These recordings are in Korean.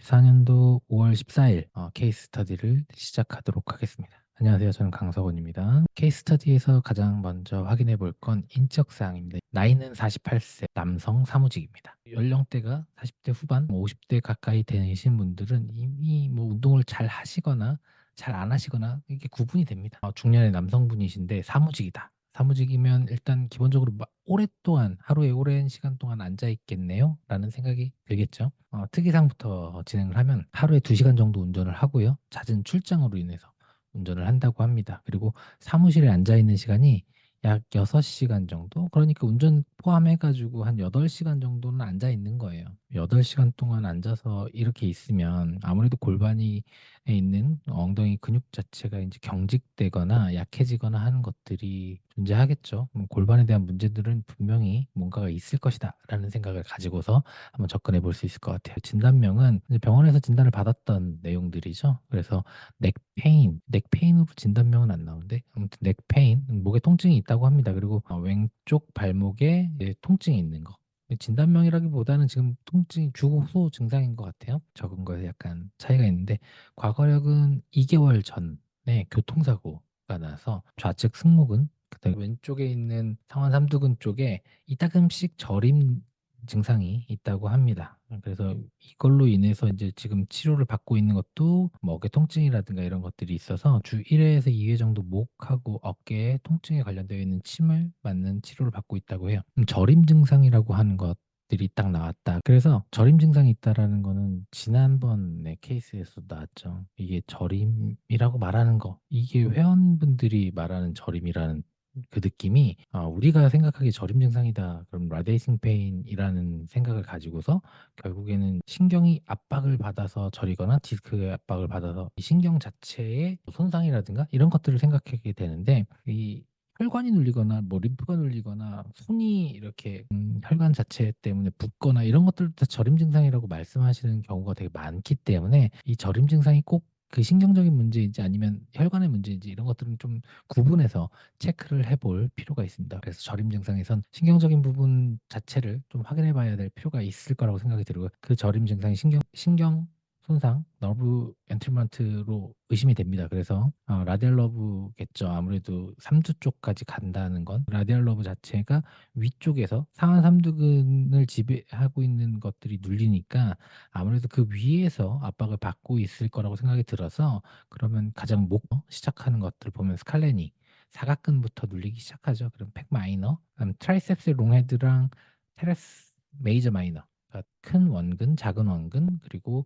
2024년도 5월 14일 케이스 스터디를 시작하도록 하겠습니다. 안녕하세요. 저는 강석원입니다. 케이스 스터디에서 가장 먼저 확인해 볼 건 인적 사항입니다. 나이는 48세 남성 사무직입니다. 연령대가 40대 후반, 50대 가까이 되신 분들은 이미 운동을 잘 하시거나 잘 안 하시거나 이게 구분이 됩니다. 중년의 남성분이신데 사무직이다. 사무직이면 일단 기본적으로 오랫동안 하루에 오랜 시간 동안 앉아 있겠네요 라는 생각이 들겠죠. 특이사항부터 진행을 하면 하루에 2시간 정도 운전을 하고요. 잦은 출장으로 인해서 운전을 한다고 합니다. 그리고 사무실에 앉아 있는 시간이 약 6시간 정도? 그러니까 운전 포함해 가지고 한 8시간 정도는 앉아 있는 거예요. 8시간 동안 앉아서 이렇게 있으면 아무래도 골반이 에 있는 엉덩이 근육 자체가 이제 경직되거나 약해지거나 하는 것들이 존재하겠죠. 골반에 대한 문제들은 분명히 뭔가가 있을 것이다라는 생각을 가지고서 한번 접근해 볼 수 있을 것 같아요. 진단명은 이제 병원에서 진단을 받았던 내용들이죠. 그래서 넥페인으로 진단명은 안 나오는데 아무튼 넥페인, 목에 통증이 있다고 합니다. 그리고 왼쪽 발목에 이제 통증이 있는 거. 진단명이라기보다는 지금 통증이 주소 증상인 것 같아요. 적은 거에 약간 차이가 있는데 과거력은 2개월 전에 교통사고가 나서 좌측 승모근, 그다음에 왼쪽에 있는 상완 삼두근 쪽에 이따금씩 저림 증상이 있다고 합니다. 그래서 이걸로 인해서 이제 지금 치료를 받고 있는 것도 어깨 통증이라든가 이런 것들이 있어서 주 1회에서 2회 정도 목하고 어깨에 통증에 관련되어 있는 침을 맞는 치료를 받고 있다고 해요. 저림 증상이라고 하는 것들이 딱 나왔다. 그래서 저림 증상이 있다라는 거는 지난번에 케이스에서 나왔죠. 이게 저림이라고 말하는 거, 이게 회원분들이 말하는 저림이라는 그 느낌이 우리가 생각하기에 저림 증상이다. 그럼 라데이싱 페인이라는 생각을 가지고서 결국에는 신경이 압박을 받아서 저리거나 디스크의 압박을 받아서 이 신경 자체의 손상이라든가 이런 것들을 생각하게 되는데 이 혈관이 눌리거나 림프가 눌리거나 손이 이렇게 혈관 자체 때문에 붓거나 이런 것들도 다 저림 증상이라고 말씀하시는 경우가 되게 많기 때문에 이 저림 증상이 꼭 그 신경적인 문제인지 아니면 혈관의 문제인지 이런 것들은 좀 구분해서 체크를 해볼 필요가 있습니다. 그래서 저림 증상에선 신경적인 부분 자체를 좀 확인해 봐야 될 필요가 있을 거라고 생각이 들고요. 그 저림 증상이 신경 손상, 너브 엔트리먼트로 의심이 됩니다. 그래서 라디얼 러브겠죠. 아무래도 삼두 쪽까지 간다는 건 라디얼 러브 자체가 위쪽에서 상완 삼두근을 지배하고 있는 것들이 눌리니까 아무래도 그 위에서 압박을 받고 있을 거라고 생각이 들어서 그러면 가장 목 시작하는 것들 보면 스칼레니 사각근부터 눌리기 시작하죠. 그럼 팩 마이너, 그다음 트라이셉스 롱헤드랑 테레스 메이저 마이너, 그러니까 큰 원근, 작은 원근, 그리고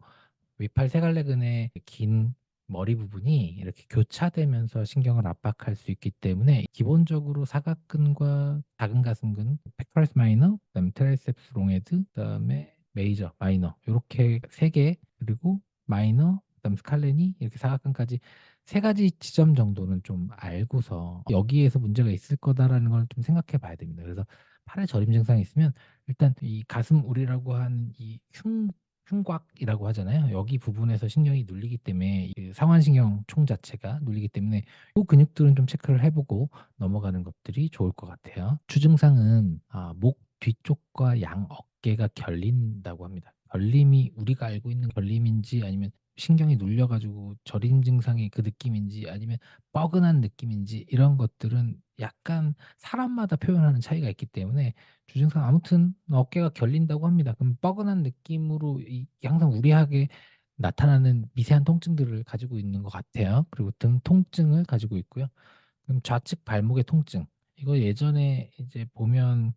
위팔 세갈래근의 긴 머리 부분이 이렇게 교차되면서 신경을 압박할 수 있기 때문에 기본적으로 사각근과 작은 가슴근, 페커럴스 마이너, 그다음에 트라이셉스 롱헤드, 그다음에 메이저, 마이너 요렇게 3개, 그리고 마이너, 그다음 스칼렌이 이렇게 사각근까지 3가지 지점 정도는 좀 알고서 '여기에서 문제가 있을 거다.'라는 걸 좀 생각해 봐야 됩니다. 그래서 팔에 저림 증상이 있으면 일단 이 가슴울이라고 하는 이 흉곽이라고 하잖아요. 여기 부분에서 신경이 눌리기 때문에 그 상완신경 총 자체가 눌리기 때문에 요 근육들은 좀 체크를 해 보고 넘어가는 것들이 좋을 것 같아요. 주증상은 목 뒤쪽과 양 어깨가 결린다고 합니다. 결림이 우리가 알고 있는 결림인지 아니면 신경이 눌려 가지고 저림 증상의 그 느낌인지 아니면 뻐근한 느낌인지 이런 것들은 약간 사람마다 표현하는 차이가 있기 때문에 주증상 아무튼 어깨가 결린다고 합니다. 그럼 뻐근한 느낌으로 항상 우리하게 나타나는 미세한 통증들을 가지고 있는 것 같아요. 그리고 등 통증을 가지고 있고요. 그럼 좌측 발목의 통증. 이거 예전에 이제 보면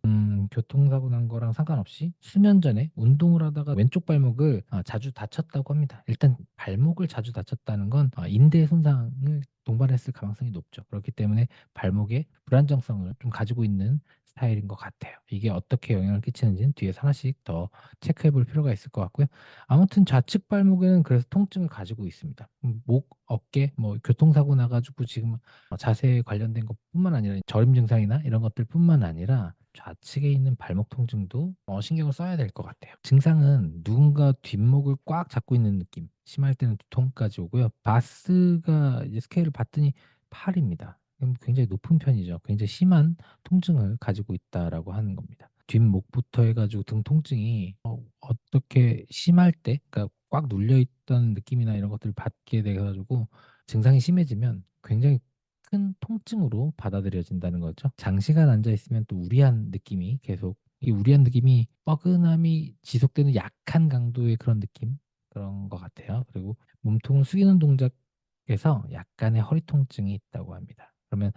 교통사고 난 거랑 상관없이 수년 전에 운동을 하다가 왼쪽 발목을 자주 다쳤다고 합니다. 일단 발목을 자주 다쳤다는 건 인대 손상을 동반했을 가능성이 높죠. 그렇기 때문에 발목에 불안정성을 좀 가지고 있는 스타일인 것 같아요. 이게 어떻게 영향을 끼치는지는 뒤에서 하나씩 더 체크해 볼 필요가 있을 것 같고요. 아무튼 좌측 발목에는 그래서 통증을 가지고 있습니다. 목, 어깨, 교통사고 나 가지고 지금 자세에 관련된 것뿐만 아니라 저림 증상이나 이런 것들뿐만 아니라 좌측에 있는 발목 통증도 신경을 써야 될 것 같아요. 증상은 누군가 뒷목을 꽉 잡고 있는 느낌, 심할 때는 두통까지 오고요. 바스가 이제 스케일을 봤더니 8입니다. 그럼 굉장히 높은 편이죠. 굉장히 심한 통증을 가지고 있다라고 하는 겁니다. 뒷목부터 해 가지고 등 통증이 어떻게 심할 때, 그러니까 꽉 눌려 있던 느낌이나 이런 것들을 받게 돼 가지고 증상이 심해지면 굉장히 큰 통증으로 받아들여진다는 거죠. 장시간 앉아 있으면 또 우리한 느낌이 계속, 이 우리한 느낌이 뻐근함이 지속되는 약한 강도의 그런 느낌, 그런 것 같아요. 그리고 몸통을 숙이는 동작에서 약간의 허리 통증이 있다고 합니다. 그러면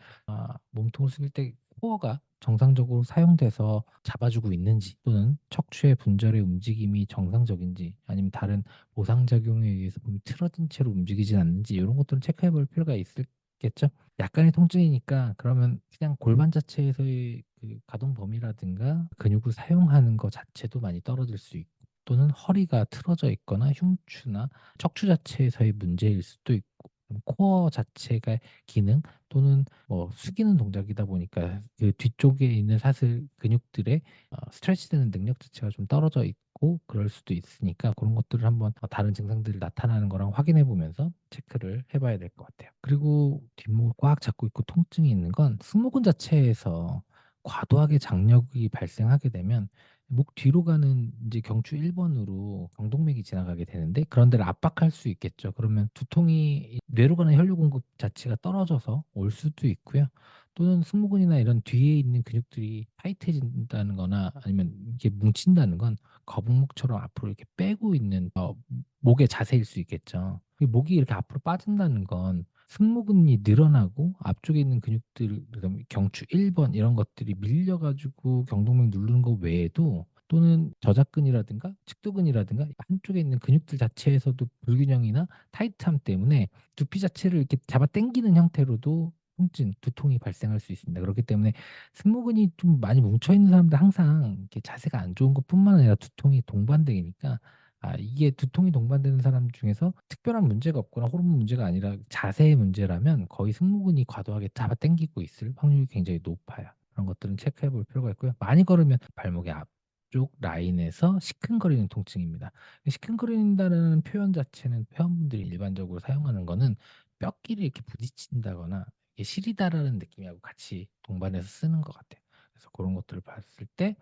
몸통을 숙일 때 코어가 정상적으로 사용돼서 잡아주고 있는지, 또는 척추의 분절의 움직임이 정상적인지, 아니면 다른 보상작용에 의해서 몸이 틀어진 채로 움직이진 않는지, 이런 것들을 체크해 볼 필요가 있겠죠. 약간의 통증이니까 그러면 그냥 골반 자체에서의 그 가동 범위라든가 근육을 사용하는 것 자체도 많이 떨어질 수 있고, 또는 허리가 틀어져 있거나 흉추나 척추 자체에서의 문제일 수도 있고, 코어 자체가 기능, 또는 뭐 숙이는 동작이다 보니까 그 뒤쪽에 있는 사슬 근육들의 스트레치되는 능력 자체가 좀 떨어져 있고 그럴 수도 있으니까, 그런 것들을 한번 다른 증상들이 나타나는 거랑 확인해 보면서 체크를 해 봐야 될 것 같아요. 그리고 뒷목을 꽉 잡고 있고 통증이 있는 건 승모근 자체에서 과도하게 장력이 발생하게 되면 목 뒤로 가는 이제 경추 1 번으로 경동맥이 지나가게 되는데, 그런 데를 압박할 수 있겠죠. 그러면 두통이 뇌로 가는 혈류 공급 자체가 떨어져서 올 수도 있고요. 또는 승모근이나 이런 뒤에 있는 근육들이 타이트해진다는 거나, 아니면 이게 뭉친다는 건 거북목처럼 앞으로 이렇게 빼고 있는 목의 자세일 수 있겠죠. 이 목이 이렇게 앞으로 빠진다는 건 승모근이 늘어나고 앞쪽에 있는 근육들, 그다음에 경추 1번 이런 것들이 밀려 가지고 경동맥 누르는 거 외에도, 또는 저작근이라든가 측두근이라든가 한쪽에 있는 근육들 자체에서도 불균형이나 타이트함 때문에 두피 자체를 이렇게 잡아 당기는 형태로도 통증, 두통이 발생할 수 있습니다. 그렇기 때문에 승모근이 좀 많이 뭉쳐 있는 사람들 항상 이렇게 자세가 안 좋은 것뿐만 아니라 두통이 동반되니까, 이게 두통이 동반되는 사람 중에서 특별한 문제가 없거나 호르몬 문제가 아니라 자세의 문제라면 거의 승모근이 과도하게 잡아당기고 있을 확률이 굉장히 높아요. 그런 것들은 체크해 볼 필요가 있고요. 많이 걸으면 발목의 앞쪽 라인에서 시큰거리는 통증입니다. 시큰거린다는 표현 자체는 회원분들이 일반적으로 사용하는 거는 뼈끼리 이렇게 부딪힌다거나 이게 시리다라는 느낌하고 같이 동반해서 쓰는 것 같아요. 그래서 그런 것들을 봤을 때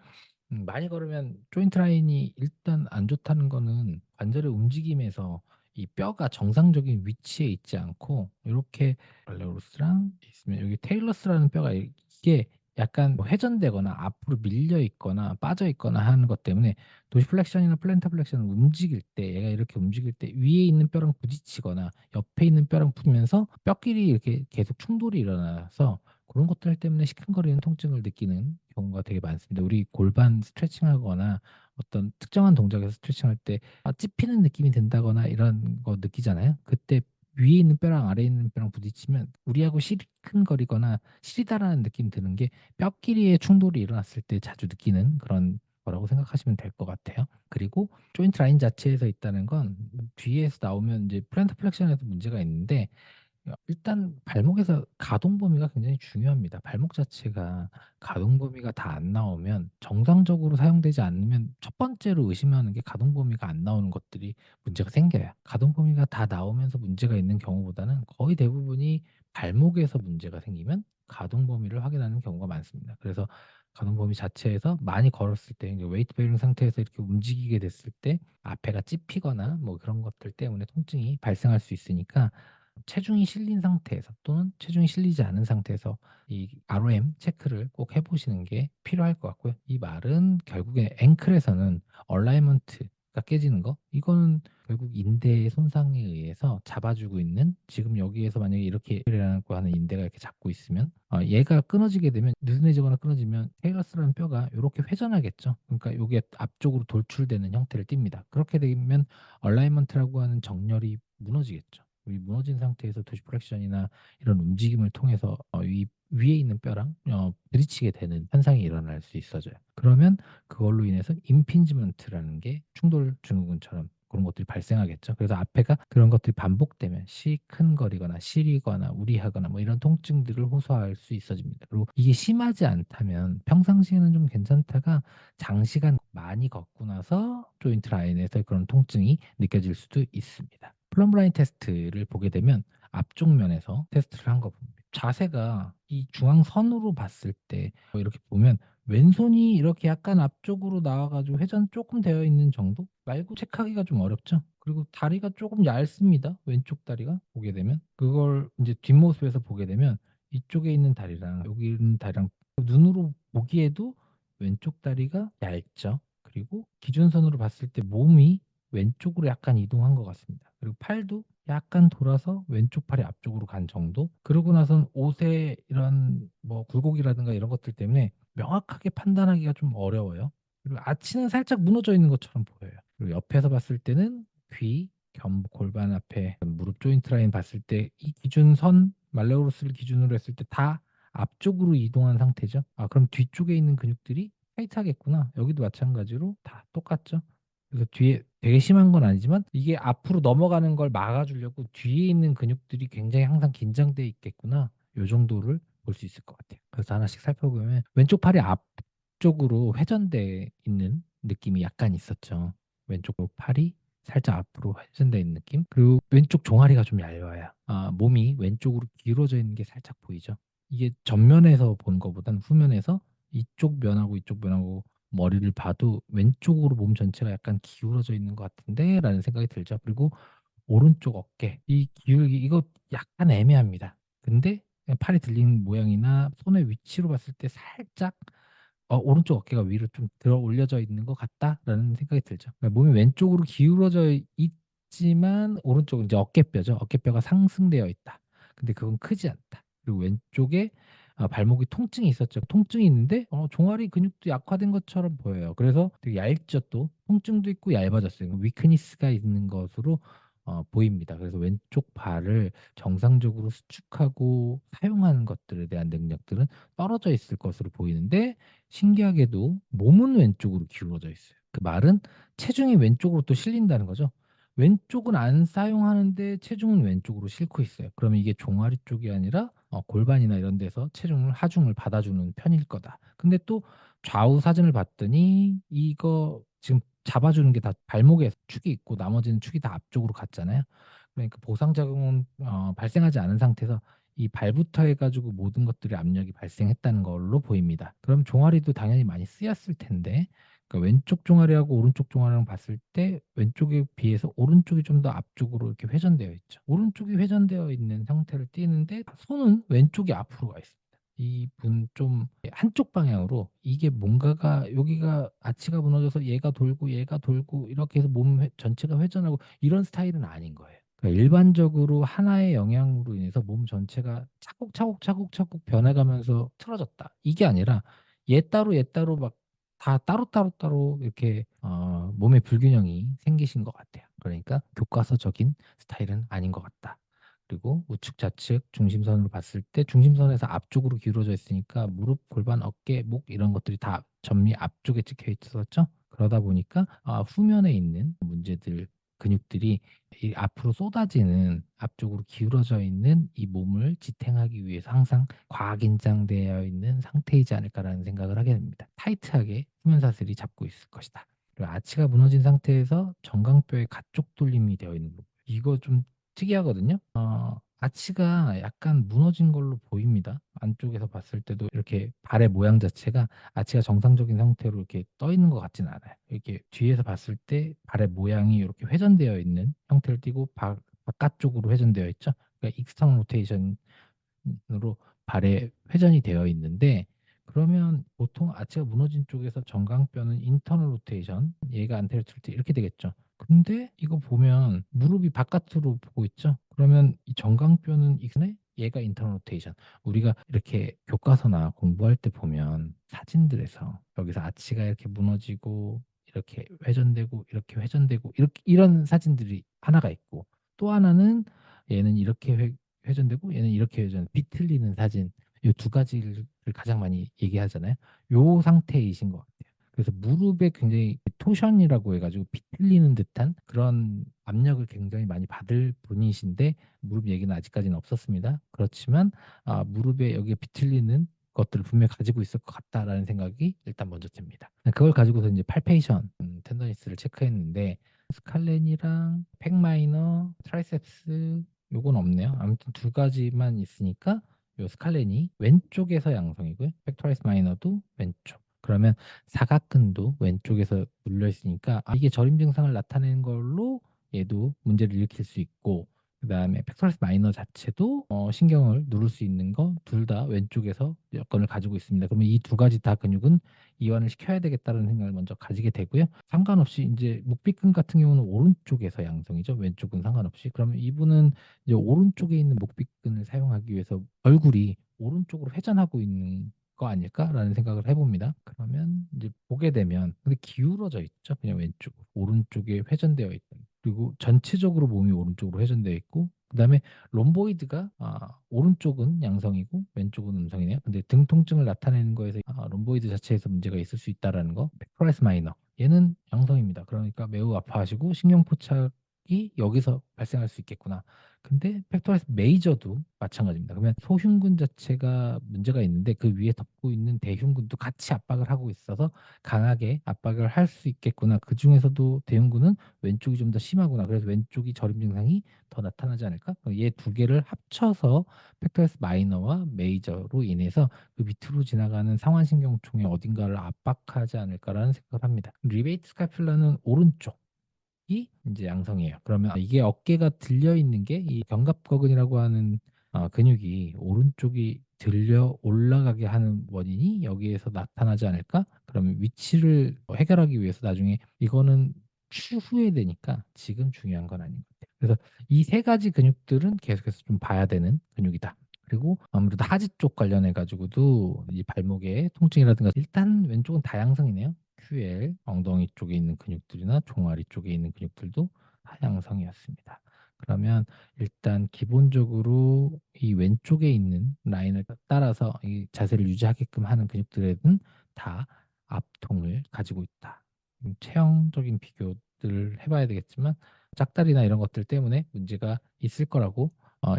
많이 걸으면 조인트 라인이 일단 안 좋다는 거는 관절의 움직임에서 이 뼈가 정상적인 위치에 있지 않고, 요렇게 발레우루스랑 있으면 여기 테일러스라는 뼈가 이게 약간 뭐 회전되거나 앞으로 밀려 있거나 빠져 있거나 하는 것 때문에 도시플렉션이나 플랜터 플렉션을 움직일 때, 얘가 이렇게 움직일 때 위에 있는 뼈랑 부딪히거나 옆에 있는 뼈랑 붙으면서 뼈끼리 이렇게 계속 충돌이 일어나서 그런 것들 때문에 시큰거리는 통증을 느끼는 경우가 되게 많습니다. 우리 골반 스트레칭하거나 어떤 특정한 동작에서 스트레칭할 때 찝히는 느낌이 든다거나 이런 거 느끼잖아요. 그때 위에 있는 뼈랑 아래에 있는 뼈랑 부딪히면 우리하고 시큰거리거나 시리다라는 느낌이 드는 게 뼈끼리의 충돌이 일어났을 때 자주 느끼는 그런 거라고 생각하시면 될 것 같아요. 그리고 조인트 라인 자체에서 있다는 건 뒤에서 나오면 이제 플랜터 플렉션에서 문제가 있는데, 일단 발목에서 가동 범위가 굉장히 중요합니다. 발목 자체가 가동 범위가 다 안 나오면, 정상적으로 사용되지 않으면 첫 번째로 의심하는 게 가동 범위가 안 나오는 것들이 문제가 생겨요. 가동 범위가 다 나오면서 문제가 있는 경우보다는 거의 대부분이 발목에서 문제가 생기면 가동 범위를 확인하는 경우가 많습니다. 그래서 가동 범위 자체에서 많이 걸었을 때, 이제 웨이트 베어링 상태에서 이렇게 움직이게 됐을 때 앞에가 찝히거나 뭐 그런 것들 때문에 통증이 발생할 수 있으니까, 체중이 실린 상태에서 또는 체중이 실리지 않은 상태에서 이 ROM 체크를 꼭 해 보시는 게 필요할 것 같고요. 이 말은 결국에 앵클에서는 얼라이먼트가 깨지는 거, 이거는 결국 인대의 손상에 의해서 잡아주고 있는, 지금 여기에서 만약에 이렇게 라고 하는 인대가 이렇게 잡고 있으면 얘가 끊어지게 되면, 느슨해지거나 끊어지면 테일러스라는 뼈가 요렇게 회전하겠죠. 그러니까 요게 앞쪽으로 돌출되는 형태를 띱니다. 그렇게 되면 얼라이먼트라고 하는 정렬이 무너지겠죠. 이 무너진 상태에서 도시플렉션이나 이런 움직임을 통해서 이 위에 있는 뼈랑 부딪히게 되는 현상이 일어날 수 있어져요. 그러면 그걸로 인해서 임핀지먼트라는 게 충돌 증후군처럼 그런 것들이 발생하겠죠. 그래서 앞에가 그런 것들이 반복되면 시큰거리거나 시리거나 우리하거나 뭐 이런 통증들을 호소할 수 있어집니다. 그리고 이게 심하지 않다면 평상시에는 좀 괜찮다가 장시간 많이 걷고 나서 조인트 라인에서 그런 통증이 느껴질 수도 있습니다. 플럼브 라인 테스트를 보게 되면 앞쪽 면에서 테스트를 한 거 봅니다. 자세가 이 중앙선으로 봤을 때 이렇게 보면 왼손이 이렇게 약간 앞쪽으로 나와 가지고 회전 쪼끔 되어 있는 정도 말고 체크하기가 좀 어렵죠. 그리고 다리가 조금 얇습니다. 왼쪽 다리가 보게 되면. 그걸 이제 뒷모습에서 보게 되면 이쪽에 있는 다리랑 여기 있는 다리랑 눈으로 보기에도 왼쪽 다리가 얇죠. 그리고 기준선으로 봤을 때 몸이 왼쪽으로 약간 이동한 것 같습니다. 그리고 팔도 약간 돌아서 왼쪽 팔이 앞쪽으로 간 정도. 그러고 나선 옷에 이런 뭐 굴곡이라든가 이런 것들 때문에 명확하게 판단하기가 좀 어려워요. 그리고 아치는 살짝 무너져 있는 것처럼 보여요. 그리고 옆에서 봤을 때는 귀, 견, 골반 앞에 무릎 조인트 라인 봤을 때 이 기준선 말레오로스를 기준으로 했을 때 다 앞쪽으로 이동한 상태죠. 아, 그럼 뒤쪽에 있는 근육들이 타이트하겠구나. 여기도 마찬가지로 다 똑같죠. 그래서 뒤에 되게 심한 건 아니지만 이게 앞으로 넘어가는 걸 막아주려고 뒤에 있는 근육들이 굉장히 항상 긴장돼 있겠구나. 요 정도를 볼 수 있을 것 같아요. 그래서 하나씩 살펴보면 왼쪽 팔이 앞쪽으로 회전돼 있는 느낌이 약간 있었죠. 왼쪽 팔이 살짝 앞으로 회전돼 있는 느낌. 그리고 왼쪽 종아리가 좀 얇아요. 아, 몸이 왼쪽으로 기울어져 있는 게 살짝 보이죠. 이게 전면에서 본 것보다는 후면에서 이쪽 면하고 머리를 봐도 왼쪽으로 몸 전체가 약간 기울어져 있는 것 같은데 라는 생각이 들죠. 그리고 오른쪽 어깨 이 기울기 이거 약간 애매합니다. 근데 그냥 팔이 들린 모양이나 손의 위치로 봤을 때 살짝 오른쪽 어깨가 위로 좀 들어 올려져 있는 것 같다라는 생각이 들죠. 그러니까 몸이 왼쪽으로 기울어져 있지만 오른쪽 이제 어깨뼈죠. 어깨뼈가 상승되어 있다. 근데 그건 크지 않다. 그리고 왼쪽에 발목이 통증이 있었죠. 통증이 있는데 종아리 근육도 약화된 것처럼 보여요. 그래서 되게 얇죠 또. 통증도 있고 얇아졌어요. 위크니스가 있는 것으로 보입니다. 그래서 왼쪽 발을 정상적으로 수축하고 사용하는 것들에 대한 능력들은 떨어져 있을 것으로 보이는데 신기하게도 몸은 왼쪽으로 기울어져 있어요. 그 말은 체중이 왼쪽으로 또 실린다는 거죠. 왼쪽은 안 사용하는데 체중은 왼쪽으로 싣고 있어요. 그러면 이게 종아리 쪽이 아니라 골반이나 이런 데서 체중을 하중을 받아주는 편일 거다. 근데 또 좌우 사진을 봤더니 이거 지금 잡아주는 게 다 발목에 축이 있고 나머지는 축이 다 앞쪽으로 갔잖아요. 그러니까 보상작용은 발생하지 않은 상태에서 이 발부터 해가지고 모든 것들이 압력이 발생했다는 걸로 보입니다. 그럼 종아리도 당연히 많이 쓰였을 텐데, 그러니까 왼쪽 종아리하고 오른쪽 종아리랑 봤을 때 왼쪽에 비해서 오른쪽이 좀 더 앞쪽으로 이렇게 회전되어 있죠. 오른쪽이 회전되어 있는 상태를 띄는데 손은 왼쪽이 앞으로 가 있습니다. 이분 좀 한쪽 방향으로 이게 뭔가가 여기가 아치가 무너져서 얘가 돌고 이렇게 해서 전체가 회전하고 이런 스타일은 아닌 거예요. 그러니까 일반적으로 하나의 영향으로 인해서 몸 전체가 차곡차곡 변해가면서 틀어졌다. 이게 아니라 얘 따로 막 다 따로 이렇게 몸의 불균형이 생기신 것 같아요. 그러니까 교과서적인 스타일은 아닌 것 같다. 그리고 우측 좌측 중심선으로 봤을 때 중심선에서 앞쪽으로 기울어져 있으니까 무릎, 골반, 어깨, 목 이런 것들이 다 전미 앞쪽에 찍혀 있었죠. 그러다 보니까 후면에 있는 문제들 근육들이 이 앞으로 쏟아지는 앞쪽으로 기울어져 있는 이 몸을 지탱하기 위해서 항상 과긴장되어 있는 상태이지 않을까라는 생각을 하게 됩니다. 타이트하게 수면사슬이 잡고 있을 것이다. 그리고 아치가 무너진 상태에서 정강뼈의 가쪽 돌림이 되어 있는 부분. 이거 좀 특이하거든요. 아치가 약간 무너진 걸로 보입니다. 안쪽에서 봤을 때도 이렇게 발의 모양 자체가 아치가 정상적인 상태로 이렇게 떠 있는 것 같지는 않아요. 이렇게 뒤에서 봤을 때 발의 모양이 이렇게 회전되어 있는 형태를 띠고 바깥쪽으로 회전되어 있죠. 그러니까 익스턴 로테이션으로 발에 회전이 되어 있는데 그러면 보통 아치가 무너진 쪽에서 정강뼈는 인터널 로테이션, 얘가 안테리어 툴때 이렇게 되겠죠. 근데 이거 보면 무릎이 바깥으로 보고 있죠. 그러면 이 정강뼈는 익선에 얘가 인터널 로테이션. 우리가 이렇게 교과서나 공부할 때 보면 사진들에서 여기서 아치가 이렇게 무너지고 이렇게 회전되고 이렇게 회전되고 이렇게 이런 사진들이 하나가 있고 또 하나는 얘는 이렇게 회전되고 얘는 이렇게 비틀리는 사진 이 두 가지를 가장 많이 얘기하잖아요. 요 상태이신 것 같아요. 그래서 무릎에 굉장히 토션이라고 해가지고 비틀리는 듯한 그런 압력을 굉장히 많이 받을 분이신데 무릎 얘기는 아직까지는 없었습니다. 그렇지만 무릎에 여기에 비틀리는 것들을 분명히 가지고 있을 것 같다라는 생각이 일단 먼저 듭니다. 그걸 가지고서 이제 팔페이션 텐더니스를 체크했는데 스칼렌이랑 팩마이너, 트라이셉스 요건 없네요. 아무튼 두 가지만 있으니까 요 스칼렌이 왼쪽에서 양성이고요. 팩토리스 마이너도 왼쪽. 그러면 사각근도 왼쪽에서 눌려 있으니까 이게 저림 증상을 나타내는 걸로 얘도 문제를 일으킬 수 있고, 그다음에 팩토러스 마이너 자체도 신경을 누를 수 있는 거 둘 다 왼쪽에서 여건을 가지고 있습니다. 그러면 이 두 가지 다 근육은 이완을 시켜야 되겠다는 생각을 먼저 가지게 되고요. 상관없이 이제 목비근 같은 경우는 오른쪽에서 양성이죠. 왼쪽은 상관없이. 그러면 이분은 이제 오른쪽에 있는 목비근을 사용하기 위해서 얼굴이 오른쪽으로 회전하고 있는 거 아닐까라는 생각을 해봅니다. 그러면 이제 보게 되면 근데 기울어져 있죠. 그냥 왼쪽, 오른쪽에 회전되어 있다. 그리고 전체적으로 몸이 오른쪽으로 회전되어 있고, 그다음에 롬보이드가 오른쪽은 양성이고 왼쪽은 음성이네요. 근데 등 통증을 나타내는 거에서 롬보이드 자체에서 문제가 있을 수 있다라는 거. 펙토라스 마이너 얘는 양성입니다. 그러니까 매우 아파하시고 신경포착이 여기서 발생할 수 있겠구나. 근데 팩토리스 메이저도 마찬가지입니다. 그러면 소흉근 자체가 문제가 있는데 그 위에 덮고 있는 대흉근도 같이 압박을 하고 있어서 강하게 압박을 할 수 있겠구나. 그 중에서도 대흉근은 왼쪽이 좀 더 심하구나. 그래서 왼쪽이 저림 증상이 더 나타나지 않을까? 얘 두 개를 합쳐서 팩토리스 마이너와 메이저로 인해서 그 밑으로 지나가는 상완신경총의 어딘가를 압박하지 않을까라는 생각을 합니다. 리베이트 스카퓰라는 오른쪽. 이 이제 양성이에요. 그러면 이게 어깨가 들려 있는 게 이 견갑거근이라고 하는 근육이 오른쪽이 들려 올라가게 하는 원인이 여기에서 나타나지 않을까? 그러면 위치를 해결하기 위해서 나중에 이거는 추후에 되니까 지금 중요한 건 아닌 것 같아요. 그래서 이 세 가지 근육들은 계속해서 좀 봐야 되는 근육이다. 그리고 아무래도 하지 쪽 관련해 가지고도 이 발목의 통증이라든가 일단 왼쪽은 다양성이네요. QL, 엉덩이 쪽에 있는 근육들이나 종아리 쪽에 있는 근육들도 하향성이었습니다. 그러면 일단 기본적으로 이 왼쪽에 있는 라인을 따라서 이 자세를 유지하게끔 하는 근육들은 다 앞통을 가지고 있다. 체형적인 비교들을 해봐야 되겠지만 짝다리나 이런 것들 때문에 문제가 있을 거라고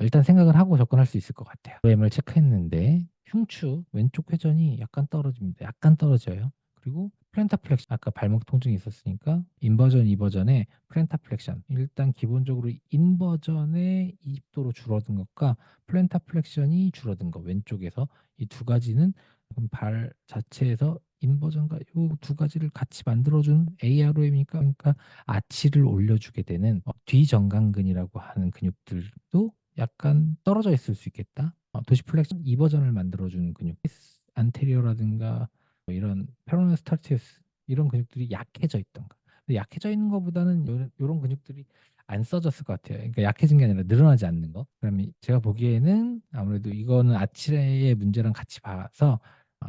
일단 생각을 하고 접근할 수 있을 것 같아요. OM을 체크했는데 흉추 왼쪽 회전이 약간 떨어집니다. 약간 떨어져요. 그리고 플랜타 플렉션 아까 발목 통증이 있었으니까 인버전 2버전에 플랜타 플렉션 일단 기본적으로 인버전의 20도로 줄어든 것과 플랜타 플렉션이 줄어든 것 왼쪽에서 이 두 가지는 발 자체에서 인버전과 이 두 가지를 같이 만들어주는 AROM이니까 그러니까 아치를 올려주게 되는 뒤정강근이라고 하는 근육들도 약간 떨어져 있을 수 있겠다. 도시플렉션 2버전을 만들어주는 근육 안테리어라든가 뭐 이런 페로네스탈티우스 이런 근육들이 약해져 있던가. 근데 약해져 있는 것보다는 요런 근육들이 안 써졌을 것 같아요. 그러니까 약해진 게 아니라 늘어나지 않는 거. 그러면 제가 보기에는 아무래도 이거는 아치레의 문제랑 같이 봐서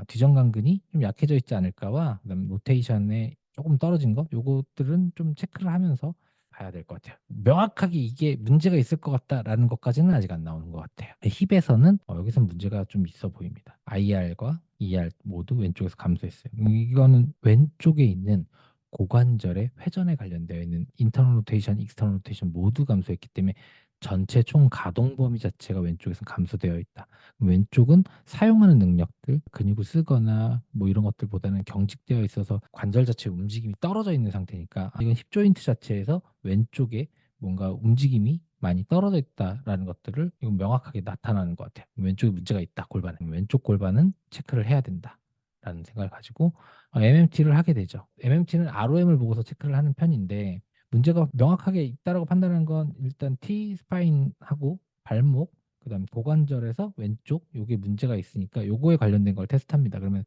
뒤정강근이 좀 약해져 있지 않을까와 그다음에 로테이션에 조금 떨어진 거 요것들은 좀 체크를 하면서 봐야 될 것 같아요. 명확하게 이게 문제가 있을 것 같다라는 것까지는 아직 안 나오는 것 같아요. 힙에서는 여기서 문제가 좀 있어 보입니다. IR과 ER 모두 왼쪽에서 감소했어요. 이거는 왼쪽에 있는 고관절의 회전에 관련되어 있는 인터널 로테이션, 익스터널 로테이션 모두 감소했기 때문에 전체 총 가동 범위 자체가 왼쪽에서 감소되어 있다. 왼쪽은 사용하는 능력들, 근육을 쓰거나 뭐 이런 것들보다는 경직되어 있어서 관절 자체 움직임이 떨어져 있는 상태니까 이건 힙 조인트 자체에서 왼쪽에 뭔가 움직임이 많이 떨어져 있다라는 것들을 이건 명확하게 나타나는 것 같아요. 왼쪽에 문제가 있다, 골반에. 왼쪽 골반은 체크를 해야 된다라는 생각을 가지고 MMT를 하게 되죠. MMT는 ROM을 보고서 체크를 하는 편인데 문제가 명확하게 있다라고 판단하는 건 일단 T 스파인하고 발목 그다음에 고관절에서 왼쪽 요게 문제가 있으니까 요거에 관련된 걸 테스트합니다. 그러면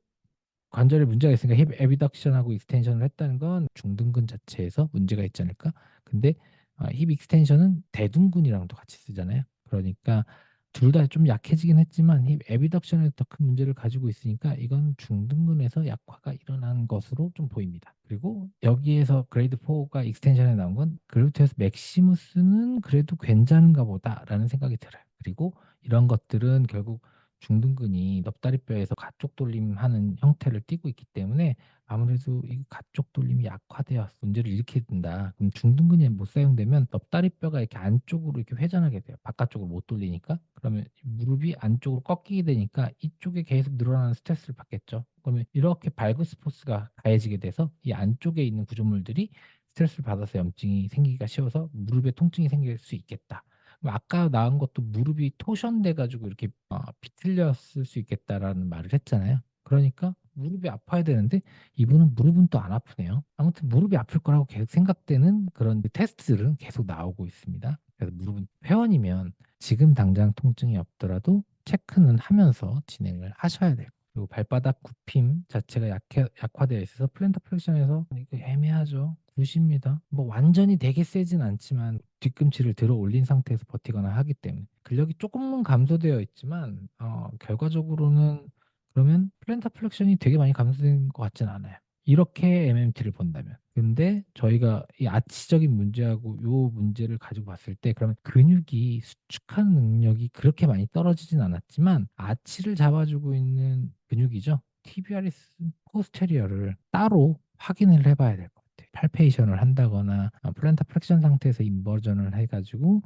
관절에 문제가 있으니까 힙 애비덕션하고 익스텐션을 했다는 건 중둔근 자체에서 문제가 있지 않을까? 근데 힙 익스텐션은 대둔근이랑도 같이 쓰잖아요. 그러니까 둘 다 좀 약해지긴 했지만 힙 애비덕션에 더 큰 문제를 가지고 있으니까 이건 중둔근에서 약화가 일어난 것으로 좀 보입니다. 그리고 여기에서 그레이드 4가 익스텐션에 나온 건 글루테우스 맥시무스는 그래도 괜찮은가 보다라는 생각이 들어요. 그리고 이런 것들은 결국 중둔근이 넙다리뼈에서 가쪽 돌림하는 형태를 띠고 있기 때문에 아무래도 이 가쪽 돌림이 약화되어 문제를 일으키게 된다. 그럼 중둔근이 못 사용되면 넙다리뼈가 이렇게 안쪽으로 이렇게 회전하게 돼요. 바깥쪽으로 못 돌리니까. 그러면 무릎이 안쪽으로 꺾이게 되니까 이쪽에 계속 늘어나는 스트레스를 받겠죠. 그러면 이렇게 발그스 포스가 가해지게 돼서 이 안쪽에 있는 구조물들이 스트레스를 받아서 염증이 생기기가 쉬워서 무릎에 통증이 생길 수 있겠다. 아까 나온 것도 무릎이 토션돼 가지고 이렇게 비틀렸을 수 있겠다라는 말을 했잖아요. 그러니까 무릎이 아파야 되는데 이분은 무릎은 또 안 아프네요. 아무튼 무릎이 아플 거라고 계속 생각되는 그런 테스트들은 계속 나오고 있습니다. 그래서 무릎은 회원이면 지금 당장 통증이 없더라도 체크는 하면서 진행을 하셔야 돼요. 그리고 발바닥 굽힘 자체가 약화되어 있어서 플랜터 플렉션에서 이거 애매하죠. 굿입니다. 뭐 완전히 되게 세진 않지만 뒤꿈치를 들어 올린 상태에서 버티거나 하기 때문에 근력이 조금은 감소되어 있지만 결과적으로는 그러면 플랜터 플렉션이 되게 많이 감소된 것 같지는 않아요. 이렇게 MMT를 본다면. 근데 저희가 이 아치적인 문제하고 요 문제를 가지고 봤을 때 그러면 근육이 수축하는 능력이 그렇게 많이 떨어지진 않았지만 아치를 잡아주고 있는 근육이죠. 티비아리스 포스테리어를 따로 확인을 해봐야 될 것 같아요. 팔페이션을 한다거나 플랜터 플렉션 상태에서 인버전을 해가지고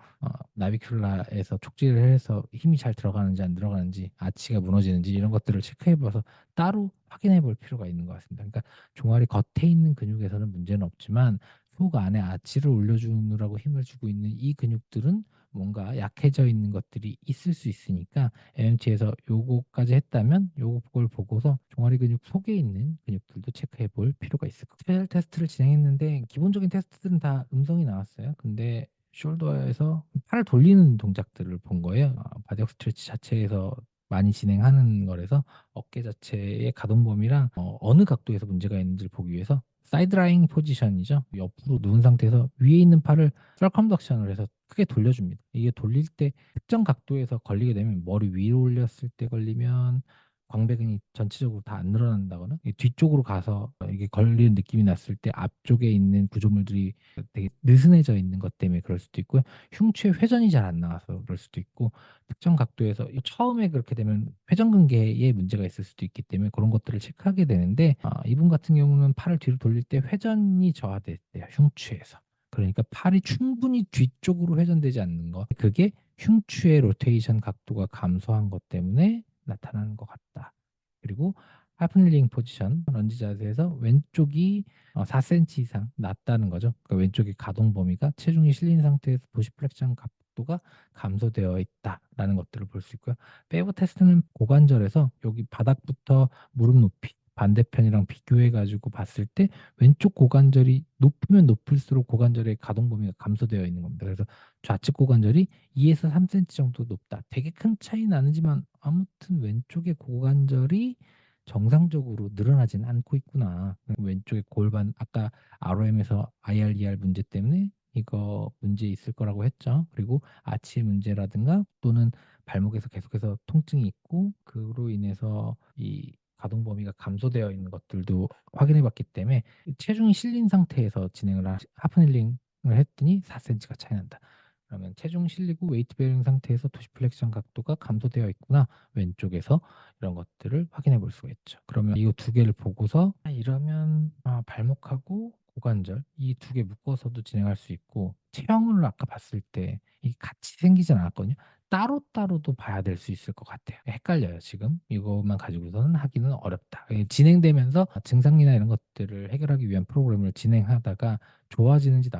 나비큘라에서 촉지를 해서 힘이 잘 들어가는지 안 들어가는지 아치가 무너지는지 이런 것들을 체크해봐서 따로 확인해 볼 필요가 있는 것 같습니다. 그러니까 종아리 겉에 있는 근육에서는 문제는 없지만 속 안에 아치를 올려주느라고 힘을 주고 있는 이 근육들은 뭔가 약해져 있는 것들이 있을 수 있으니까 MMT에서 요거까지 했다면 요걸 보고서 종아리 근육 속에 있는 근육들도 체크해 볼 필요가 있을 것 같아요. 스페셜 테스트를 진행했는데 기본적인 테스트들은 다 음성이 나왔어요. 근데 숄더에서 팔을 돌리는 동작들을 본 거예요. 바디업 스트레치 자체에서 많이 진행하는 거라서 어깨 자체의 가동 범위랑 어느 각도에서 문제가 있는지를 보기 위해서 사이드라잉 포지션이죠. 옆으로 누운 상태에서 위에 있는 팔을 서컴덕션을 해서 크게 돌려줍니다. 이게 돌릴 때 특정 각도에서 걸리게 되면 머리 위로 올렸을 때 걸리면 광배근이 전체적으로 다 안 늘어난다거나 뒤쪽으로 가서 이게 걸리는 느낌이 났을 때 앞쪽에 있는 구조물들이 되게 느슨해져 있는 것 때문에 그럴 수도 있고요. 흉추의 회전이 잘 안 나와서 그럴 수도 있고 특정 각도에서 처음에 그렇게 되면 회전근개에 문제가 있을 수도 있기 때문에 그런 것들을 체크하게 되는데 이분 같은 경우는 팔을 뒤로 돌릴 때 회전이 저하됐대요. 흉추에서. 그러니까 팔이 충분히 뒤쪽으로 회전되지 않는 것. 그게 흉추의 로테이션 각도가 감소한 것 때문에 나타나는 것 같다. 그리고 하프닐링 포지션 런지 자세에서 왼쪽이 4cm 이상 낮다는 거죠. 그러니까 왼쪽의 가동 범위가 체중이 실린 상태에서 도시플렉션 각도가 감소되어 있다라는 것들을 볼 수 있고요. 페이버 테스트는 고관절에서 여기 바닥부터 무릎 높이 반대편이랑 비교해 가지고 봤을 때 왼쪽 고관절이 높으면 높을수록 고관절의 가동 범위가 감소되어 있는 겁니다. 그래서 좌측 고관절이 2에서 3cm 정도 높다. 되게 큰 차이는 아니지만 아무튼 왼쪽의 고관절이 정상적으로 늘어나진 않고 있구나. 왼쪽의 골반 아까 ROM에서 IRER 문제 때문에 이거 문제 있을 거라고 했죠. 그리고 아치 문제라든가 또는 발목에서 계속해서 통증이 있고 그로 인해서 이 가동 범위가 감소되어 있는 것들도 확인해 봤기 때문에 체중이 실린 상태에서 진행을 하프닐링을 했더니 4cm가 차이 난다. 그러면 체중 실리고 웨이트 베어링 상태에서 도시플렉션 각도가 감소되어 있구나. 왼쪽에서 이런 것들을 확인해 볼 수가 있죠. 그러면 이 두 개를 보고서 이러면 발목하고 고관절 이 두 개 묶어서도 진행할 수 있고 체형을 아까 봤을 때 이 같이 생기진 않았거든요. 따로따로도 봐야 될 수 있을 것 같아요. 헷갈려요, 지금. 이것만 가지고서는 하기는 어렵다. 진행되면서 증상이나 이런 것들을 해결하기 위한 프로그램을 진행하다가 좋아지는지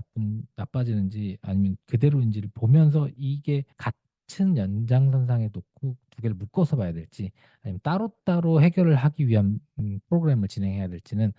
나빠지는지 아니면 그대로인지를 보면서 이게 같은 연장선상에 놓고 두 개를 묶어서 봐야 될지 아니면 따로따로 해결을 하기 위한 프로그램을 진행해야 될지는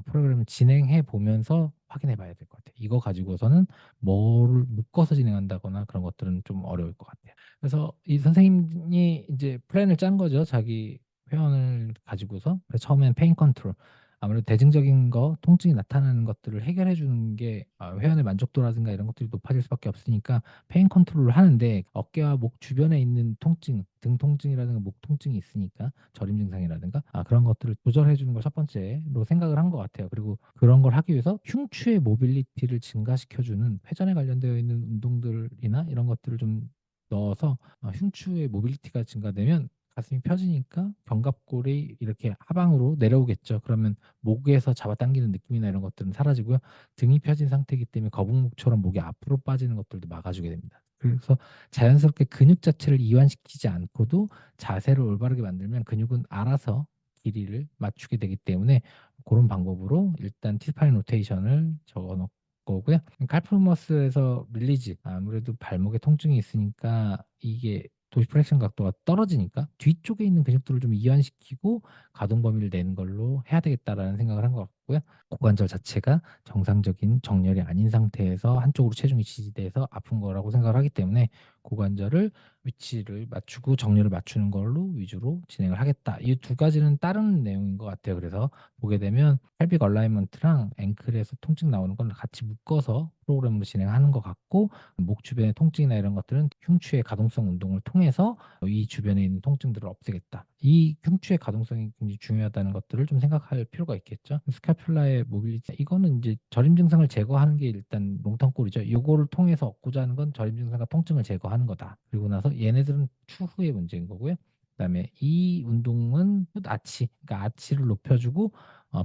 프로그램을 진행해 보면서 확인해 봐야 될 것 같아요. 이거 가지고서는 뭐를 묶어서 진행한다거나 그런 것들은 좀 어려울 것 같아요. 그래서 이 선생님이 이제 플랜을 짠 거죠. 자기 회원을 가지고서. 그래서 처음엔 페인 컨트롤. 아무래도 대증적인 거, 통증이 나타나는 것들을 해결해 주는 게 회원의 만족도라든가 이런 것들이 높아질 수밖에 없으니까 페인 컨트롤을 하는데 어깨와 목 주변에 있는 통증, 등 통증이라든가 목 통증이 있으니까 저림 증상이라든가 그런 것들을 조절해 주는 걸 첫 번째로 생각을 한 것 같아요. 그리고 그런 걸 하기 위해서 흉추의 모빌리티를 증가시켜 주는 회전에 관련되어 있는 운동들이나 이런 것들을 좀 넣어서 흉추의 모빌리티가 증가되면 가슴이 펴지니까 견갑골이 이렇게 하방으로 내려오겠죠. 그러면 목에서 잡아당기는 느낌이나 이런 것들은 사라지고요. 등이 펴진 상태이기 때문에 거북목처럼 목이 앞으로 빠지는 것들도 막아주게 됩니다. 그래서 자연스럽게 근육 자체를 이완시키지 않고도 자세를 올바르게 만들면 근육은 알아서 길이를 맞추게 되기 때문에 그런 방법으로 일단 T-스파인 로테이션을 적어 놓고 거고요. 칼프머스에서 밀리지 아무래도 발목에 통증이 있으니까 이게 도시플렉션 각도가 떨어지니까 뒤쪽에 있는 근육들을 좀 이완시키고 가동 범위를 내는 걸로 해야 되겠다라는 생각을 한 것 같고요. 고관절 자체가 정상적인 정렬이 아닌 상태에서 한쪽으로 체중이 지지돼서 아픈 거라고 생각을 하기 때문에 고관절을 위치를 맞추고 정렬을 맞추는 걸로 위주로 진행을 하겠다. 이 두 가지는 다른 내용인 것 같아요. 그래서 보게 되면 pelvic 얼라이먼트랑 앵클에서 통증 나오는 건 같이 묶어서 프로그램으로 진행하는 것 같고, 목 주변의 통증이나 이런 것들은 흉추의 가동성 운동을 통해서 이 주변에 있는 통증들을 없애겠다. 이 흉추의 가동성이 굉장히 중요하다는 것들을 좀 생각할 필요가 있겠죠. 스카퓰라의 모빌리티, 이거는 이제 저림 증상을 제거하는 게 일단 롱턴골이죠. 이거를 통해서 얻고자 하는 건 저림 증상과 통증을 제거하는 거다. 그리고 나서 얘네들은 추후의 문제인 거고요. 그다음에 이 운동은 풋 아치, 그러니까 아치를 높여주고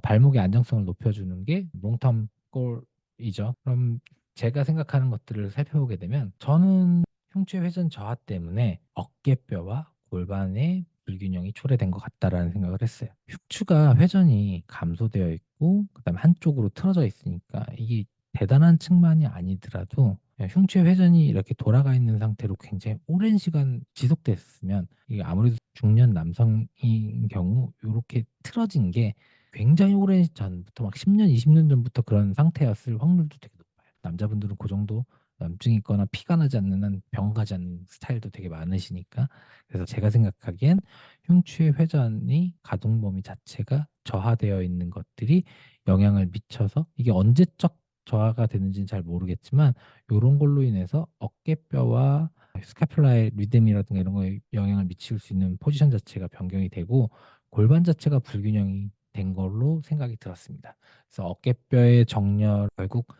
발목의 안정성을 높여주는 게 롱텀 골이죠. 그럼 제가 생각하는 것들을 살펴보게 되면 저는 흉추 회전 저하 때문에 어깨뼈와 골반의 불균형이 초래된 것 같다라는 생각을 했어요. 흉추가 회전이 감소되어 있고 그다음에 한쪽으로 틀어져 있으니까 이게 대단한 측만이 아니더라도 흉추 회전이 이렇게 돌아가 있는 상태로 굉장히 오랜 시간 지속됐으면 이게 아무래도 중년 남성인 경우 이렇게 틀어진 게 굉장히 오랜 전부터 막 10년, 20년 전부터 그런 상태였을 확률도 되게 높아요. 남자분들은 그 정도 염증이 있거나 피가 나지 않는 한 병 가지 않는 스타일도 되게 많으시니까. 그래서 제가 생각하기엔 흉추의 회전이 가동 범위 자체가 저하되어 있는 것들이 영향을 미쳐서 이게 언제적 저하가 되는지는 잘 모르겠지만 요런 걸로 인해서 어깨뼈와 스카퓰라의 리듬이라든가 이런 거에 영향을 미칠 수 있는 포지션 자체가 변경이 되고 골반 자체가 불균형이 된 걸로 생각이 들었습니다. 그래서 어깨뼈의 정렬 결국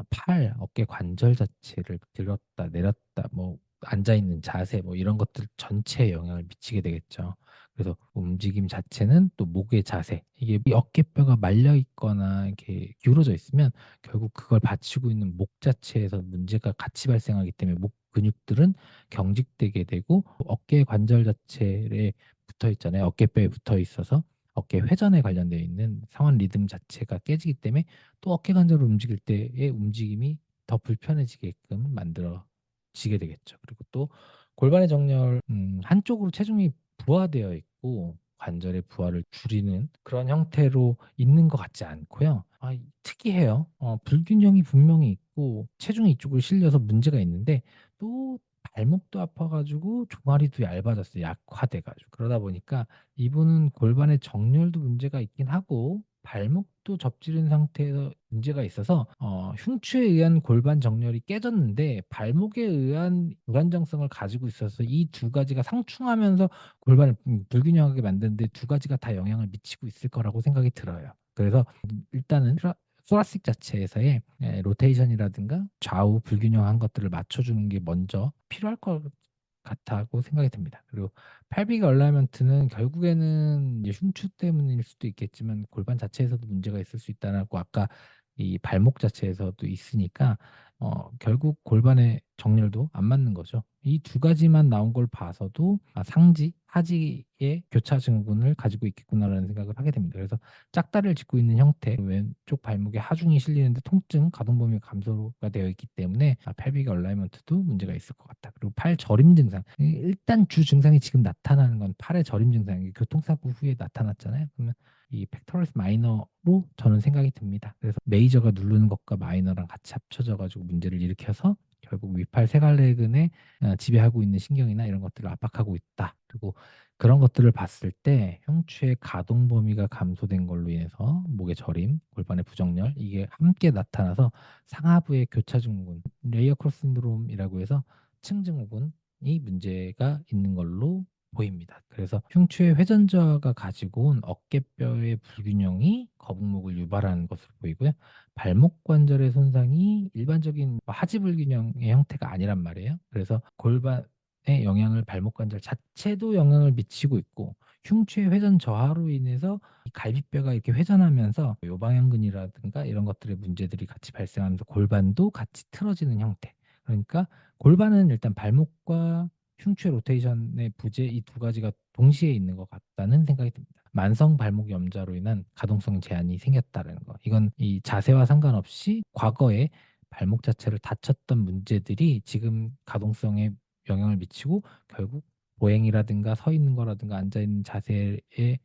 팔, 어깨 관절 자체를 들었다 내렸다 뭐 앉아 있는 자세 뭐 이런 것들 전체에 영향을 미치게 되겠죠. 그래서 움직임 자체는 또 목의 자세, 이게 이 어깨뼈가 말려 있거나 이렇게 기울어져 있으면 결국 그걸 받치고 있는 목 자체에서 문제가 같이 발생하기 때문에 목 근육들은 경직되게 되고 어깨 관절 자체에 붙어 있잖아요. 어깨뼈에 붙어 있어서 어깨 회전에 관련되어 있는 상완 리듬 자체가 깨지기 때문에 또 어깨 관절을 움직일 때의 움직임이 더 불편해지게끔 만들어지게 되겠죠. 그리고 또 골반의 정렬, 한쪽으로 체중이 부하되어 있고 관절의 부하를 줄이는 그런 형태로 있는 것 같지 않고요. 특이해요. 불균형이 분명히 있고 체중이 이쪽으로 실려서 문제가 있는데 또 발목도 아파가지고 종아리도 얇아졌어요. 약화돼가지고. 그러다 보니까 이분은 골반의 정렬도 문제가 있긴 하고 발목도 접지른 상태에서 문제가 있어서 흉추에 의한 골반 정렬이 깨졌는데 발목에 의한 불안정성을 가지고 있어서 이 두 가지가 상충하면서 골반을 불균형하게 만드는데 두 가지가 다 영향을 미치고 있을 거라고 생각이 들어요. 그래서 일단은 소라식 자체에서의 로테이션이라든가 좌우 불균형한 것들을 맞춰주는 게 먼저 필요할 것 같다고 생각이 듭니다. 그리고 팔비그 얼라이먼트는 결국에는 이제 흉추 때문일 수도 있겠지만 골반 자체에서도 문제가 있을 수 있다라고 아까 이 발목 자체에서도 있으니까 결국 골반의 정렬도 안 맞는 거죠. 이 두 가지만 나온 걸 봐서도 상지, 하지의 교차 증후군을 가지고 있겠구나라는 생각을 하게 됩니다. 그래서 짝다리를 짚고 있는 형태, 왼쪽 발목에 하중이 실리는데 통증, 가동 범위가 감소가 되어 있기 때문에 pelvic 얼라이먼트도 문제가 있을 것 같다. 그리고 팔 저림 증상. 일단 주 증상이 지금 나타나는 건 팔의 저림 증상이 교통사고 후에 나타났잖아요. 그러면 이 팩토러스 마이너로 저는 생각이 듭니다. 그래서 메이저가 누르는 것과 마이너랑 같이 합쳐져 가지고 문제를 일으켜서 결국 위팔 세갈래근에 지배하고 있는 신경이나 이런 것들을 압박하고 있다. 그리고 그런 것들을 봤을 때 흉추의 가동 범위가 감소된 걸로 인해서 목의 저림, 골반의 부정렬 이게 함께 나타나서 상하부의 교차 증후군, 레이어 크로스 신드롬이라고 해서 층증후군이 문제가 있는 걸로 보입니다. 그래서 흉추의 회전 저하가 가지고 온 어깨뼈의 불균형이 거북목을 유발하는 것으로 보이고요. 발목 관절의 손상이 일반적인 하지 불균형의 형태가 아니란 말이에요. 그래서 골반의 영향을 발목 관절 자체도 영향을 미치고 있고 흉추의 회전 저하로 인해서 이 갈비뼈가 이렇게 회전하면서 요방형근이라든가 이런 것들의 문제들이 같이 발생하면서 골반도 같이 틀어지는 형태. 그러니까 골반은 일단 발목과 흉추의 로테이션의 부재 이 두 가지가 동시에 있는 것 같다는 생각이 듭니다. 만성 발목 염좌로 인한 가동성 제한이 생겼다는 거. 이건 이 자세와 상관없이 과거에 발목 자체를 다쳤던 문제들이 지금 가동성에 영향을 미치고 결국 보행이라든가 서 있는 거라든가 앉아 있는 자세에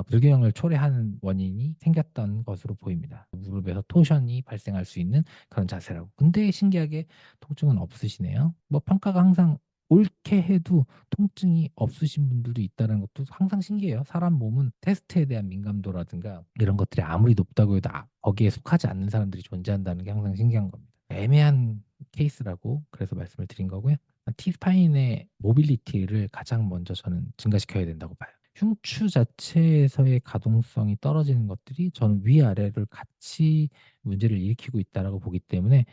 불균형을 초래하는 원인이 생겼던 것으로 보입니다. 무릎에서 토션이 발생할 수 있는 그런 자세라고. 근데 신기하게 통증은 없으시네요. 뭐 평가가 항상 옳게 해도 통증이 없으신 분들도 있다는 것도 항상 신기해요. 사람 몸은 테스트에 대한 민감도라든가 이런 것들이 아무리 높다고 해도 거기에 속하지 않는 사람들이 존재한다는 게 항상 신기한 겁니다. 애매한 케이스라고 그래서 말씀을 드린 거고요. T스파인의 모빌리티를 가장 먼저 저는 증가시켜야 된다고 봐요. 흉추 자체에서의 가동성이 떨어지는 것들이 저는 위아래를 같이 문제를 일으키고 있다라고 보기 때문에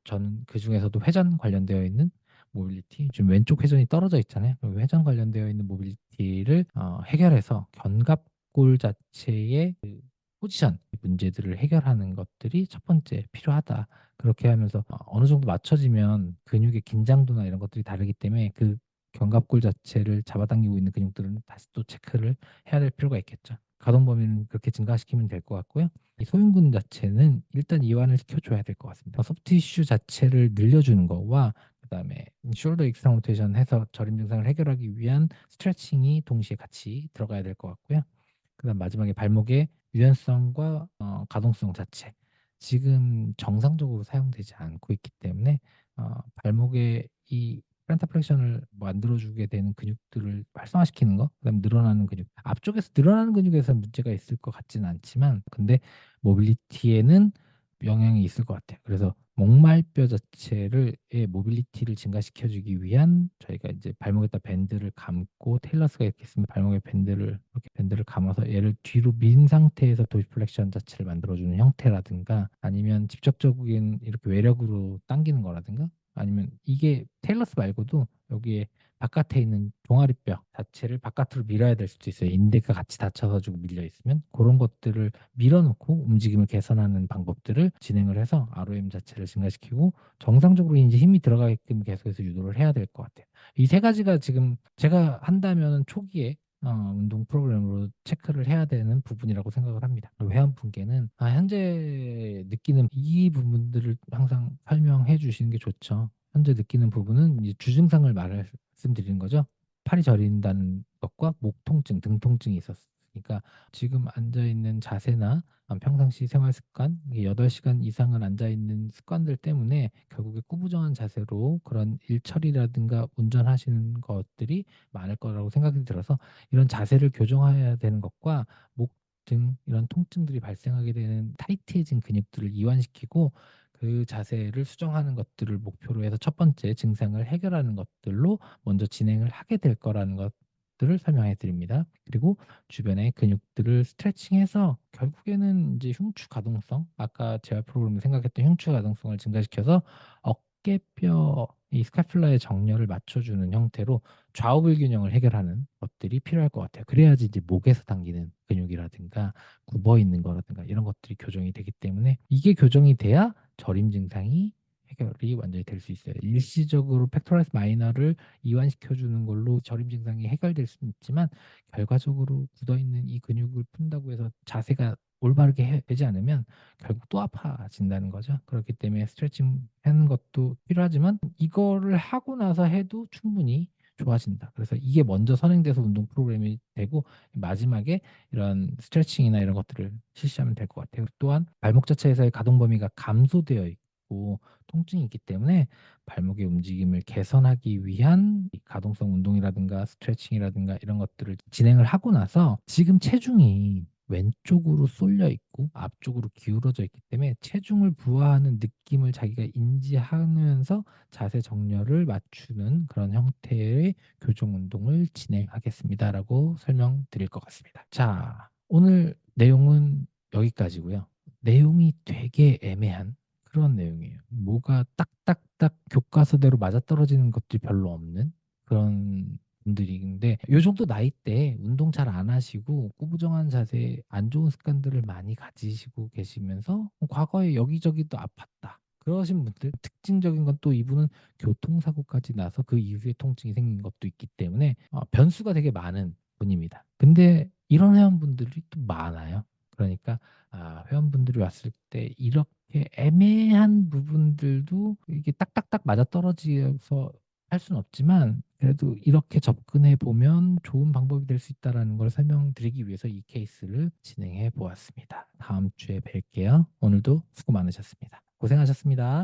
저는 그중에서도 회전 관련되어 있는 모빌리티, 지금 왼쪽 회전이 떨어져 있잖아요. 그 회전 관련되어 있는 모빌리티를 해결해서 견갑골 자체의 그 포지션 문제들을 해결하는 것들이 첫 번째 필요하다. 그렇게 하면서 어느 정도 맞춰지면 근육의 긴장도나 이런 것들이 다르기 때문에 그 견갑골 자체를 잡아당기고 있는 근육들은 다시 또 체크를 해야 될 필요가 있겠죠. 가동 범위는 그렇게 증가시키면 될 것 같고요. 이 소흉근 자체는 일단 이완을 시켜줘야 될 것 같습니다. 소프티슈 자체를 늘려주는 거와 그다음에 숄더 익스트라 로테이션 해서 저림 증상을 해결하기 위한 스트레칭이 동시에 같이 들어가야 될 것 같고요. 그다음 마지막에 발목의 유연성과 가동성 자체. 지금 정상적으로 사용되지 않고 있기 때문에 발목의 이 플랜터 플렉션을 만들어주게 되는 근육들을 활성화시키는 거, 그다음 늘어나는 근육. 앞쪽에서 늘어나는 근육에서 문제가 있을 것 같지는 않지만, 근데 모빌리티에는 영향이 있을 것 같아요. 그래서 목말뼈 자체를 의 모빌리티를 증가시켜주기 위한 저희가 이제 발목에다 밴드를 감고 테일러스가 이렇게 있으면 발목에 밴드를 이렇게 밴드를 감아서 얘를 뒤로 민 상태에서 도시 플렉션 자체를 만들어주는 형태라든가 아니면 직접적인 이렇게 외력으로 당기는 거라든가 아니면 이게 테일러스 말고도 여기에 바깥에 있는 종아리뼈 자체를 바깥으로 밀어야 될 수도 있어요. 인대가 같이 닫혀가지고 밀려 있으면 그런 것들을 밀어놓고 움직임을 개선하는 방법들을 진행을 해서 ROM 자체를 증가시키고 정상적으로 이제 힘이 들어가게끔 계속해서 유도를 해야 될 것 같아요. 이 세 가지가 지금 제가 한다면 초기에 운동 프로그램으로 체크를 해야 되는 부분이라고 생각을 합니다. 회원분께는 현재 느끼는 이 부분들을 항상 설명해 주시는 게 좋죠. 현재 느끼는 부분은 이제 주증상을 말씀드리는 거죠. 팔이 저린다는 것과 목 통증, 등 통증이 있었으니까 지금 앉아 있는 자세나 평상시 생활 습관, 8시간 이상을 앉아 있는 습관들 때문에 결국에 꾸부정한 자세로 그런 일 처리라든가 운전하시는 것들이 많을 거라고 생각이 들어서 이런 자세를 교정해야 되는 것과 목 등 이런 통증들이 발생하게 되는 타이트해진 근육들을 이완시키고 그 자세를 수정하는 것들을 목표로 해서 첫 번째 증상을 해결하는 것들로 먼저 진행을 하게 될 거라는 것들을 설명해 드립니다. 그리고 주변의 근육들을 스트레칭해서 결국에는 이제 흉추 가동성, 아까 재활 프로그램을 생각했던 흉추 가동성을 증가시켜서 어깨뼈 이 스카퓰라의 정렬을 맞춰주는 형태로 좌우 불균형을 해결하는 것들이 필요할 것 같아요. 그래야지 이제 목에서 당기는 근육이라든가 굽어 있는 거라든가 이런 것들이 교정이 되기 때문에 이게 교정이 돼야 저림 증상이 해결이 완전히 될 수 있어요. 일시적으로 팩토라스 마이너를 이완시켜 주는 걸로 저림 증상이 해결될 수는 있지만 결과적으로 굳어 있는 이 근육을 푼다고 해서 자세가 올바르게 되지 않으면 결국 또 아파진다는 거죠. 그렇기 때문에 스트레칭 하는 것도 필요하지만 이거를 하고 나서 해도 충분히 좋아진다. 그래서 이게 먼저 선행돼서 운동 프로그램이 되고 마지막에 이런 스트레칭이나 이런 것들을 실시하면 될 것 같아요. 또한 발목 자체에서의 가동 범위가 감소되어 있고 통증이 있기 때문에 발목의 움직임을 개선하기 위한 이 가동성 운동이라든가 스트레칭이라든가 이런 것들을 진행을 하고 나서 지금 체중이 왼쪽으로 쏠려 있고 앞쪽으로 기울어져 있기 때문에 체중을 부하하는 느낌을 자기가 인지하면서 자세 정렬을 맞추는 그런 형태의 교정 운동을 진행하겠습니다라고 설명드릴 것 같습니다. 자, 오늘 내용은 여기까지고요. 내용이 되게 애매한 그런 내용이에요. 뭐가 딱딱딱 교과서대로 맞아떨어지는 것들이 별로 없는 그런 분들인데 요 정도 나이대에 운동 잘 안 하시고 꾸부정한 자세 안 좋은 습관들을 많이 가지시고 계시면서 과거에 여기저기 또 아팠다. 그러신 분들 특징적인 건 또 이분은 교통사고까지 나서 그 이후에 통증이 생긴 것도 있기 때문에 변수가 되게 많은 분입니다. 근데 이런 회원분들이 또 많아요. 그러니까 회원분들이 왔을 때 이렇게 애매한 부분들도 이게 딱딱딱 맞아떨어져서 할 수는 없지만 그래도 이렇게 접근해 보면 좋은 방법이 될 수 있다라는 걸 설명드리기 위해서 이 케이스를 진행해 보았습니다. 다음 주에 뵐게요. 오늘도 수고 많으셨습니다. 고생하셨습니다.